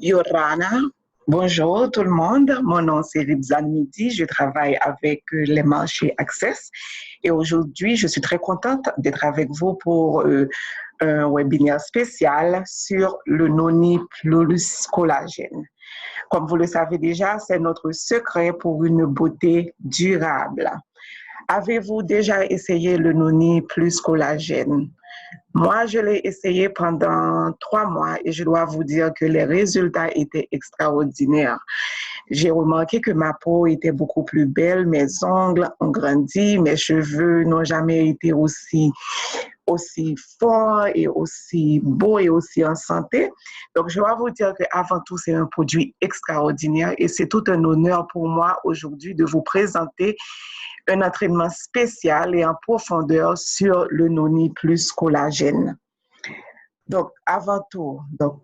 Yorana, bonjour tout le monde. Mon nom c'est Ribzan Midi. Je travaille avec les marchés Access et aujourd'hui je suis très contente d'être avec vous pour un webinaire spécial sur le Noni Plus Collagène. Comme vous le savez déjà, c'est notre secret pour une beauté durable. Avez-vous déjà essayé le Noni Plus Collagène? Moi, je l'ai essayé pendant 3 mois et je dois vous dire que les résultats étaient extraordinaires. J'ai remarqué que ma peau était beaucoup plus belle, mes ongles ont grandi, mes cheveux n'ont jamais été aussi forts et aussi beaux et aussi en santé. Donc, je dois vous dire qu'avant tout, c'est un produit extraordinaire et c'est tout un honneur pour moi aujourd'hui de vous présenter un entraînement spécial et en profondeur sur le Noni Plus Collagène. Donc, avant tout,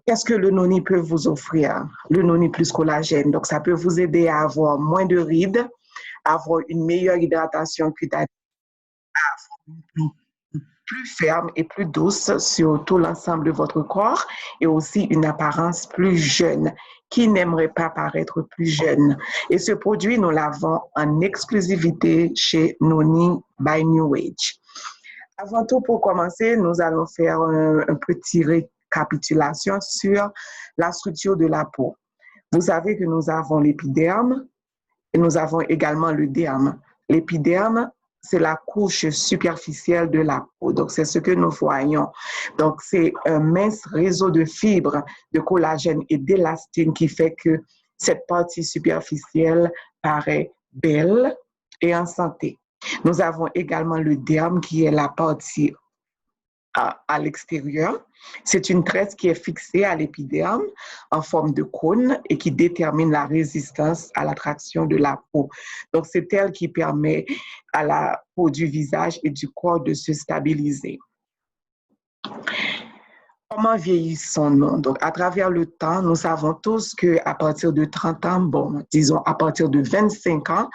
qu'est-ce que le Noni peut vous offrir? Le Noni Plus Collagène, donc ça peut vous aider à avoir moins de rides, à avoir une meilleure hydratation cutanée, à avoir une peau plus ferme et plus douce sur tout l'ensemble de votre corps et aussi une apparence plus jeune. Qui n'aimerait pas paraître plus jeune? Et ce produit, nous l'avons en exclusivité chez Noni by New Age. Avant tout, pour commencer, nous allons faire un petit récapitulation sur la structure de la peau. Vous savez que nous avons l'épiderme et nous avons également le derme. L'épiderme, c'est la couche superficielle de la peau. Donc, c'est ce que nous voyons. Donc, c'est un mince réseau de fibres, de collagène et d'élastine qui fait que cette partie superficielle paraît belle et en santé. Nous avons également le derme qui est la partie à l'extérieur. C'est une tresse qui est fixée à l'épiderme en forme de cône et qui détermine la résistance à l'attraction de la peau. Donc, c'est elle qui permet à la peau du visage et du corps de se stabiliser. Comment vieillissons-nous? Donc, à travers le temps, nous savons tous qu'à partir de 30 ans, disons à partir de 25 ans,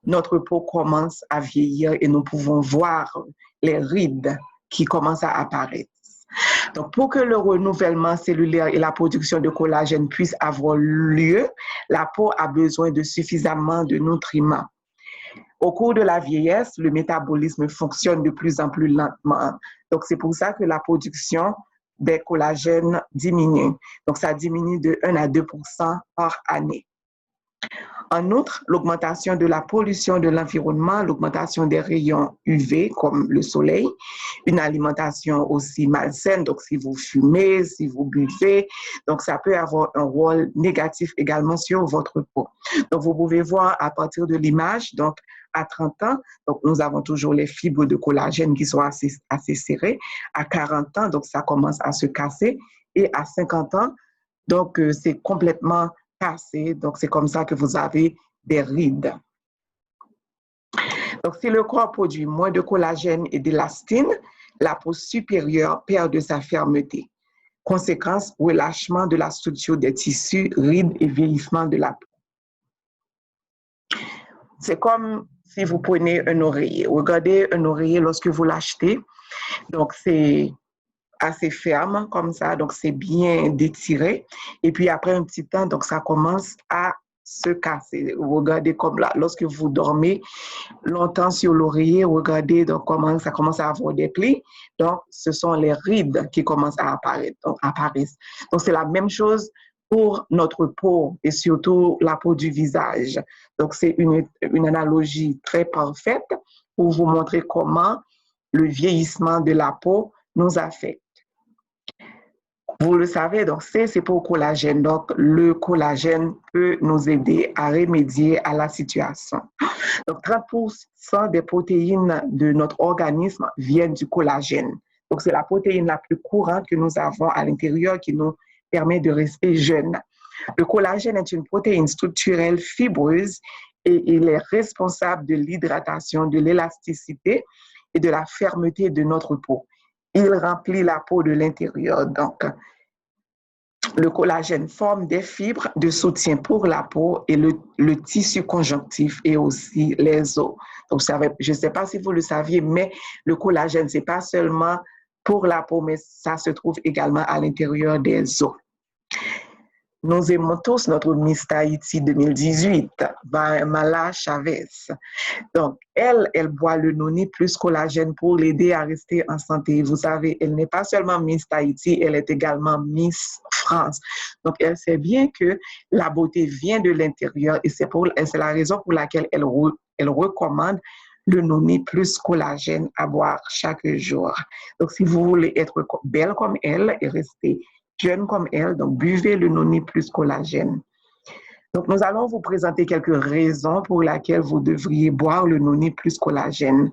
notre peau commence à vieillir et nous pouvons voir les rides qui commencent à apparaître. Donc, pour que le renouvellement cellulaire et la production de collagène puissent avoir lieu, la peau a besoin de suffisamment de nutriments. Au cours de la vieillesse, le métabolisme fonctionne de plus en plus lentement. Donc, c'est pour ça que la production des collagènes diminue. Donc, ça diminue de 1 à 2% par année. En outre, l'augmentation de la pollution de l'environnement, l'augmentation des rayons UV comme le soleil, une alimentation aussi malsaine, donc si vous fumez, si vous buvez, donc ça peut avoir un rôle négatif également sur votre peau. Donc vous pouvez voir à partir de l'image, donc à 30 ans, donc nous avons toujours les fibres de collagène qui sont assez serrées. À 40 ans, donc ça commence à se casser et à 50 ans, donc c'est complètement cassé. Donc, c'est comme ça que vous avez des rides. Donc, si le corps produit moins de collagène et d'élastine, la peau supérieure perd de sa fermeté. Conséquence, relâchement de la structure des tissus, rides et vieillissement de la peau. C'est comme si vous prenez un oreiller. Regardez un oreiller lorsque vous l'achetez. Donc, c'est assez ferme comme ça, donc c'est bien détiré. Et puis après un petit temps, donc ça commence à se casser. Regardez comme là, lorsque vous dormez longtemps sur l'oreiller, regardez donc comment ça commence à avoir des plis. Donc ce sont les rides qui commencent à apparaître. Donc c'est la même chose pour notre peau et surtout la peau du visage. Donc c'est une analogie très parfaite pour vous montrer comment le vieillissement de la peau nous affecte. Vous le savez, donc c'est pour le collagène. Donc, le collagène peut nous aider à remédier à la situation. Donc, 30% des protéines de notre organisme viennent du collagène. Donc, c'est la protéine la plus courante que nous avons à l'intérieur qui nous permet de rester jeunes. Le collagène est une protéine structurelle fibreuse et il est responsable de l'hydratation, de l'élasticité et de la fermeté de notre peau. Il remplit la peau de l'intérieur. Donc, le collagène forme des fibres de soutien pour la peau et le tissu conjonctif et aussi les os. Donc, je ne sais pas si vous le saviez, mais le collagène, ce n'est pas seulement pour la peau, mais ça se trouve également à l'intérieur des os. Nous aimons tous notre Miss Tahiti 2018, Mala Chavez. Donc, elle boit le noni plus collagène pour l'aider à rester en santé. Vous savez, elle n'est pas seulement Miss Tahiti, elle est également Miss France. Donc, elle sait bien que la beauté vient de l'intérieur et c'est la raison pour laquelle elle recommande le noni plus collagène à boire chaque jour. Donc, si vous voulez être belle comme elle et rester jeune comme elle, donc buvez le noni plus collagène. Donc, nous allons vous présenter quelques raisons pour lesquelles vous devriez boire le noni plus collagène.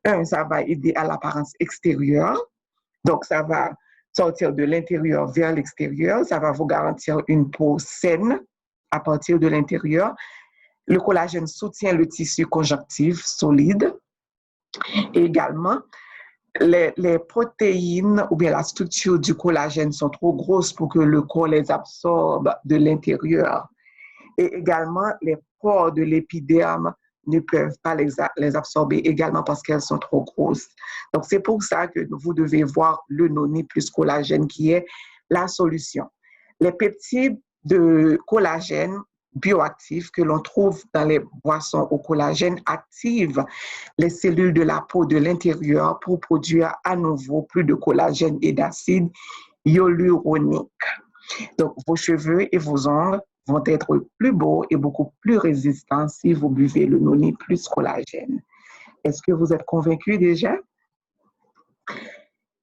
Un, ça va aider à l'apparence extérieure. Donc, ça va sortir de l'intérieur vers l'extérieur. Ça va vous garantir une peau saine à partir de l'intérieur. Le collagène soutient le tissu conjonctif solide. Et également, les protéines ou bien la structure du collagène sont trop grosses pour que le corps les absorbe de l'intérieur. Et également, les pores de l'épiderme ne peuvent pas les absorber également parce qu'elles sont trop grosses. Donc, c'est pour ça que vous devez voir le noni plus collagène qui est la solution. Les peptides de collagène bioactifs que l'on trouve dans les boissons au collagène activent les cellules de la peau de l'intérieur pour produire à nouveau plus de collagène et d'acide hyaluronique. Donc, vos cheveux et vos ongles vont être plus beaux et beaucoup plus résistants si vous buvez le noni plus collagène. Est-ce que vous êtes convaincu déjà?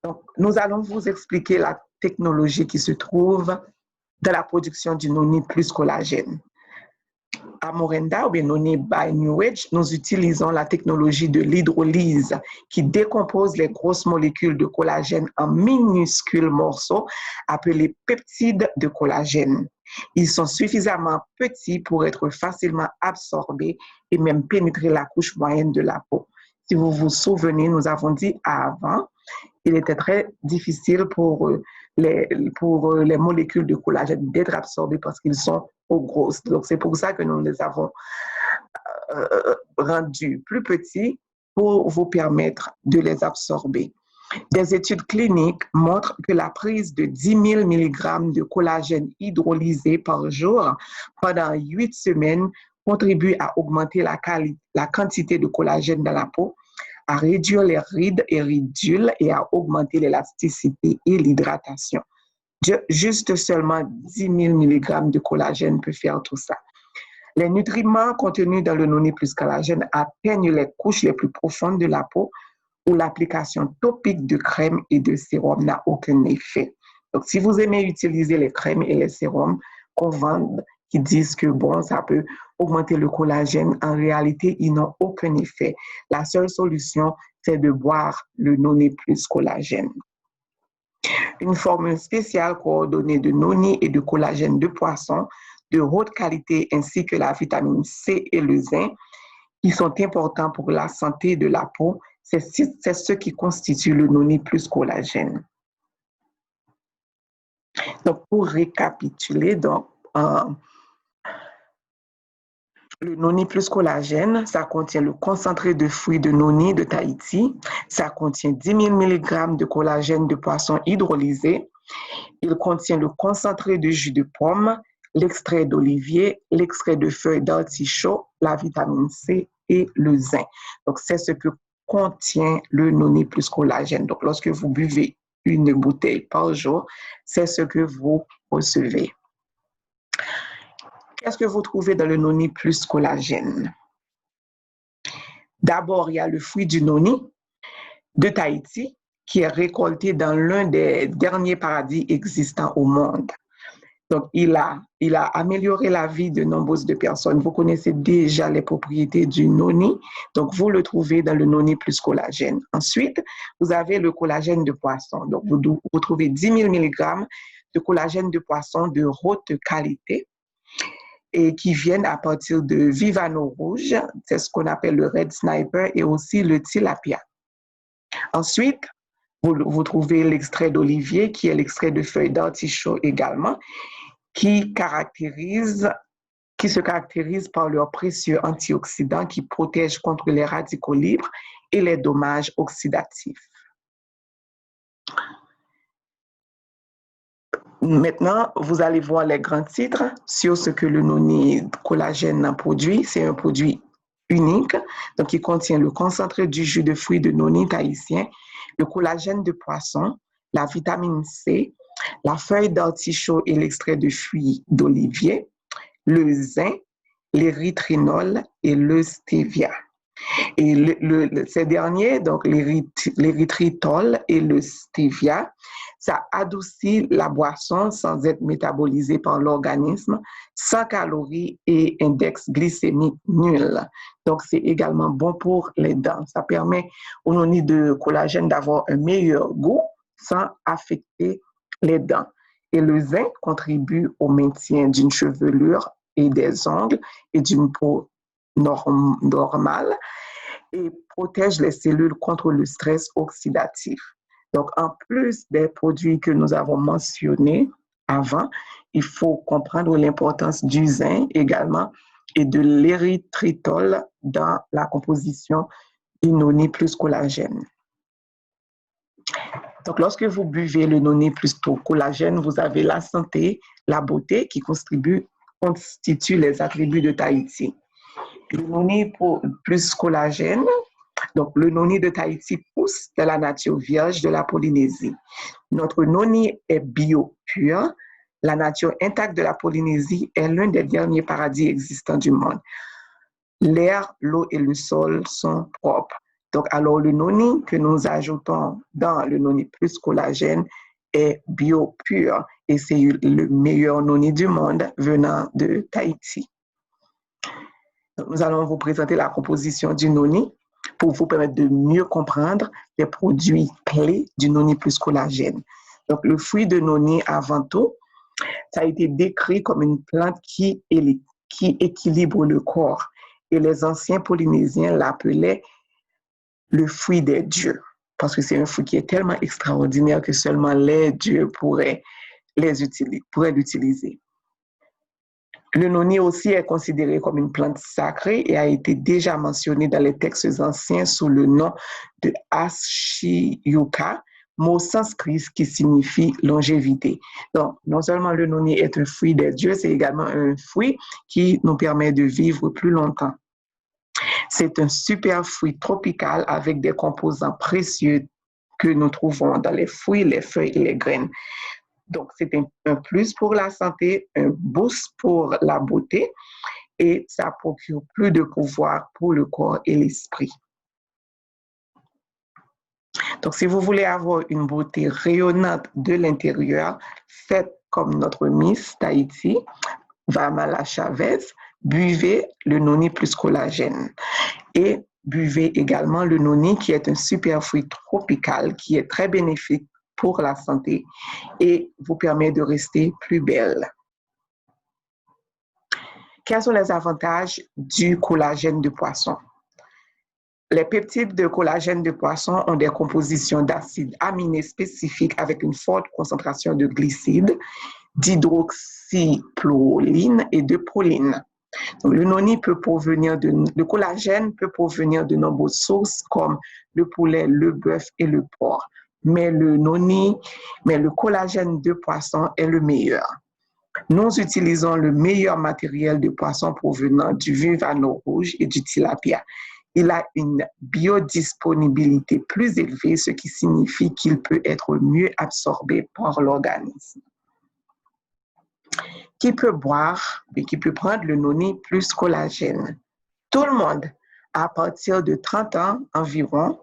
Donc, nous allons vous expliquer la technologie qui se trouve dans la production du noni plus collagène. À Morenda ou bien Noni by New Age, nous utilisons la technologie de l'hydrolyse qui décompose les grosses molécules de collagène en minuscules morceaux appelés peptides de collagène. Ils sont suffisamment petits pour être facilement absorbés et même pénétrer la couche moyenne de la peau. Si vous vous souvenez, nous avons dit avant, il était très difficile pour les molécules de collagène d'être absorbées parce qu'ils sont trop grosses. Donc, c'est pour ça que nous les avons rendus plus petits pour vous permettre de les absorber. Des études cliniques montrent que la prise de 10 000 mg de collagène hydrolysé par jour pendant 8 semaines contribue à augmenter la quantité de collagène dans la peau, à réduire les rides et ridules et à augmenter l'élasticité et l'hydratation. Juste seulement 10 000 mg de collagène peut faire tout ça. Les nutriments contenus dans le noni plus collagène atteignent les couches les plus profondes de la peau où l'application topique de crème et de sérum n'a aucun effet. Donc, si vous aimez utiliser les crèmes et les sérums qu'on vend, qui disent que bon, ça peut augmenter le collagène, en réalité, ils n'ont aucun effet. La seule solution, c'est de boire le noni plus collagène. Une formule spéciale coordonnée de noni et de collagène de poisson de haute qualité ainsi que la vitamine C et le zinc, qui sont importants pour la santé de la peau, c'est ce qui constitue le noni plus collagène. Donc, pour récapituler, le noni plus collagène, ça contient le concentré de fruits de noni de Tahiti, ça contient 10 000 mg de collagène de poisson hydrolysé, il contient le concentré de jus de pomme, l'extrait d'olivier, l'extrait de feuilles d'artichaut, la vitamine C et le zinc. Donc, c'est ce que contient le noni plus collagène. Donc, lorsque vous buvez une bouteille par jour, c'est ce que vous recevez. Qu'est-ce que vous trouvez dans le noni plus collagène? D'abord, il y a le fruit du noni de Tahiti qui est récolté dans l'un des derniers paradis existants au monde. Donc, il a amélioré la vie de nombreuses personnes. Vous connaissez déjà les propriétés du noni. Donc, vous le trouvez dans le noni plus collagène. Ensuite, vous avez le collagène de poisson. Donc, vous trouvez 10 000 mg de collagène de poisson de haute qualité et qui viennent à partir de Vivano rouge. C'est ce qu'on appelle le red sniper et aussi le tilapia. Ensuite, vous trouvez l'extrait d'olivier qui est l'extrait de feuilles d'artichaut également, qui se caractérise par leurs précieux antioxydants qui protègent contre les radicaux libres et les dommages oxydatifs. Maintenant, vous allez voir les grands titres sur ce que le noni collagène produit. C'est un produit unique, donc il contient le concentré du jus de fruits de noni tahitien, le collagène de poisson, la vitamine C, la feuille d'artichaut et l'extrait de fruits d'olivier, le zinc, l'érythrinol et le stevia. Et ces derniers, donc l'érythritol et le stevia, ça adoucit la boisson sans être métabolisé par l'organisme, sans calories et index glycémique nul. Donc, c'est également bon pour les dents. Ça permet au noni de collagène d'avoir un meilleur goût sans affecter les dents. Et le zinc contribue au maintien d'une chevelure et des ongles et d'une peau normale et protège les cellules contre le stress oxydatif. Donc, en plus des produits que nous avons mentionnés avant, il faut comprendre l'importance du zinc également et de l'érythritol dans la composition du noni plus collagène. Donc, lorsque vous buvez le noni plus collagène, vous avez la santé, la beauté qui constituent les attributs de Tahiti. Le noni plus collagène, donc le noni de Tahiti pousse de la nature vierge de la Polynésie. Notre noni est bio pur. La nature intacte de la Polynésie est l'un des derniers paradis existants du monde. L'air, l'eau et le sol sont propres. Donc, alors le noni que nous ajoutons dans le noni plus collagène est bio pur et c'est le meilleur noni du monde venant de Tahiti. Donc, nous allons vous présenter la composition du noni pour vous permettre de mieux comprendre les produits clés du noni plus collagène. Donc, le fruit de noni avant tout, ça a été décrit comme une plante qui équilibre le corps. Et les anciens Polynésiens l'appelaient le fruit des dieux, parce que c'est un fruit qui est tellement extraordinaire que seulement les dieux pourraient l'utiliser. Le noni aussi est considéré comme une plante sacrée et a été déjà mentionné dans les textes anciens sous le nom de Ashiyuka, mot sanskrit qui signifie longévité. Donc, non seulement le noni est un fruit des dieux, c'est également un fruit qui nous permet de vivre plus longtemps. C'est un super fruit tropical avec des composants précieux que nous trouvons dans les fruits, les feuilles et les graines. Donc, c'est un plus pour la santé, un boost pour la beauté et ça procure plus de pouvoir pour le corps et l'esprit. Donc, si vous voulez avoir une beauté rayonnante de l'intérieur, faites comme notre Miss Tahiti, Vamala Chavez, buvez le noni plus collagène. Et buvez également le noni qui est un super fruit tropical qui est très bénéfique pour la santé et vous permet de rester plus belle. Quels sont les avantages du collagène de poisson? Les peptides de collagène de poisson ont des compositions d'acides aminés spécifiques avec une forte concentration de glycides, d'hydroxyproline et de proline. Donc, le collagène peut provenir de nombreuses sources comme le poulet, le bœuf et le porc. Mais le collagène de poisson est le meilleur. Nous utilisons le meilleur matériel de poisson provenant du vivano rouge et du tilapia. Il a une biodisponibilité plus élevée, ce qui signifie qu'il peut être mieux absorbé par l'organisme. Qui peut boire et qui peut prendre le noni plus collagène? Tout le monde, à partir de 30 ans environ,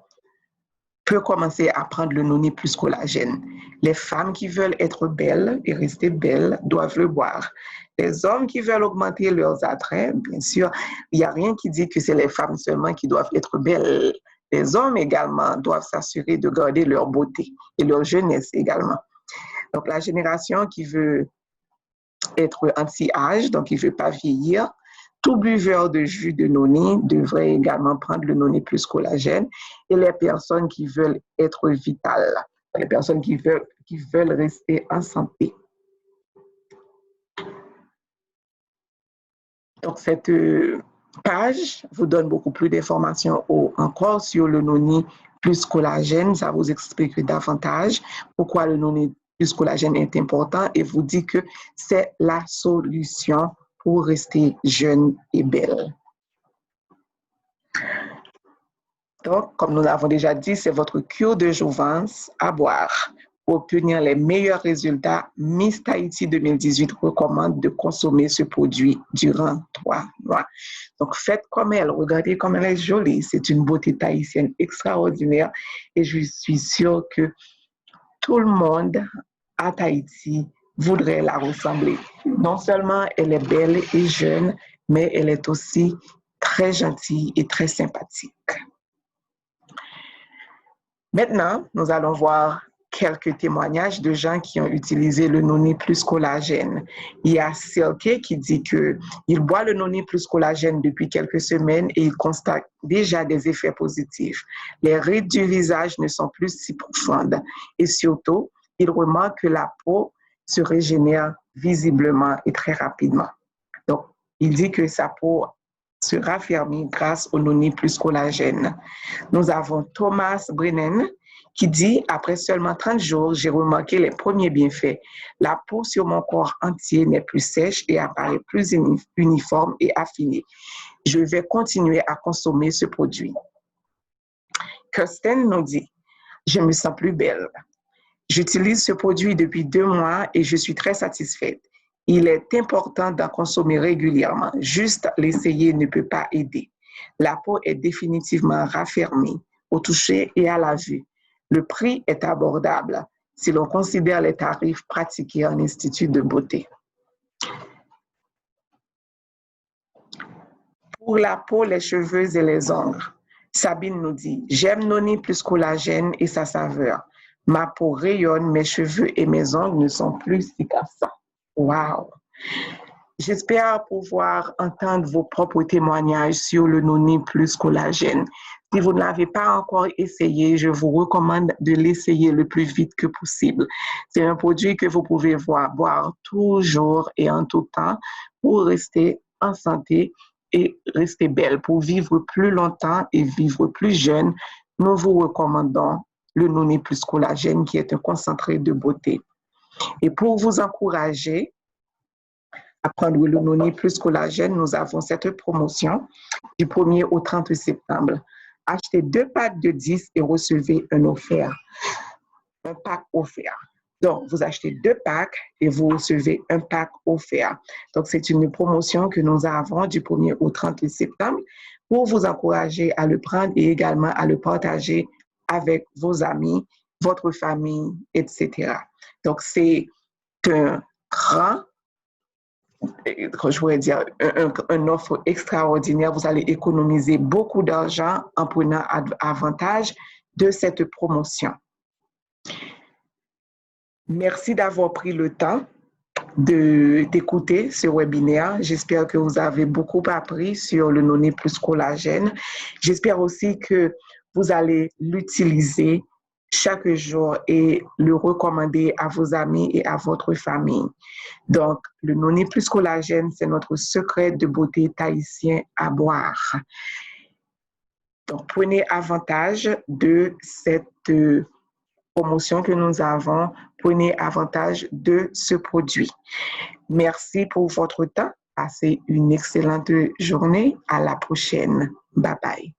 peut commencer à prendre le noni plus collagène. Les femmes qui veulent être belles et rester belles doivent le boire. Les hommes qui veulent augmenter leurs attraits, bien sûr, il n'y a rien qui dit que c'est les femmes seulement qui doivent être belles. Les hommes également doivent s'assurer de garder leur beauté et leur jeunesse également. Donc, la génération qui veut être anti-âge, donc qui ne veut pas vieillir, tout buveur de jus de noni devrait également prendre le noni plus collagène et les personnes qui veulent être vitales, les personnes qui veulent rester en santé. Donc, cette page vous donne beaucoup plus d'informations encore sur le noni plus collagène. Ça vous explique davantage pourquoi le noni plus collagène est important et vous dit que c'est la solution pour rester jeune et belle. Donc, comme nous l'avons déjà dit, c'est votre cure de jouvence à boire. Pour obtenir les meilleurs résultats, Miss Tahiti 2018 recommande de consommer ce produit durant 3 mois. Donc, faites comme elle, regardez comme elle est jolie. C'est une beauté tahitienne extraordinaire et je suis sûre que tout le monde à Tahiti voudrait la ressembler. Non seulement elle est belle et jeune, mais elle est aussi très gentille et très sympathique. Maintenant, nous allons voir quelques témoignages de gens qui ont utilisé le noni plus collagène. Il y a Silke qui dit qu'il boit le noni plus collagène depuis quelques semaines et il constate déjà des effets positifs. Les rides du visage ne sont plus si profondes et surtout, il remarque que la peau se régénère visiblement et très rapidement. Donc, il dit que sa peau se raffermit grâce au noni plus collagène. Nous avons Thomas Brennan qui dit « Après seulement 30 jours, j'ai remarqué les premiers bienfaits. La peau sur mon corps entier n'est plus sèche et apparaît plus uniforme et affinée. Je vais continuer à consommer ce produit. » Kirsten nous dit « Je me sens plus belle. J'utilise ce produit depuis 2 mois et je suis très satisfaite. Il est important d'en consommer régulièrement. Juste l'essayer ne peut pas aider. La peau est définitivement raffermie au toucher et à la vue. Le prix est abordable si l'on considère les tarifs pratiqués en institut de beauté. Pour la peau, les cheveux et les ongles, Sabine nous dit « J'aime Noni plus collagène et sa saveur. Ma peau rayonne, mes cheveux et mes ongles ne sont plus si cassants. » Wow! J'espère pouvoir entendre vos propres témoignages sur le noni plus collagène. Si vous ne l'avez pas encore essayé, je vous recommande de l'essayer le plus vite que possible. C'est un produit que vous pouvez boire toujours et en tout temps pour rester en santé et rester belle, pour vivre plus longtemps et vivre plus jeune. Nous vous recommandons le noni plus collagène qui est un concentré de beauté. Et pour vous encourager à prendre le noni plus collagène, nous avons cette promotion du 1er au 30 septembre. Achetez 2 packs de 10 et recevez un pack offert. Donc, vous achetez 2 packs et vous recevez un pack offert. Donc, c'est une promotion que nous avons du 1er au 30 septembre pour vous encourager à le prendre et également à le partager avec vos amis, votre famille, etc. Donc, c'est un grand, je pourrais dire, une offre extraordinaire. Vous allez économiser beaucoup d'argent en prenant avantage de cette promotion. Merci d'avoir pris le temps d'écouter ce webinaire. J'espère que vous avez beaucoup appris sur le noni plus collagène. J'espère aussi que vous allez l'utiliser chaque jour et le recommander à vos amis et à votre famille. Donc, le noni plus collagène, c'est notre secret de beauté tahitien à boire. Donc, prenez avantage de cette promotion que nous avons. Prenez avantage de ce produit. Merci pour votre temps. Passez une excellente journée. À la prochaine. Bye bye.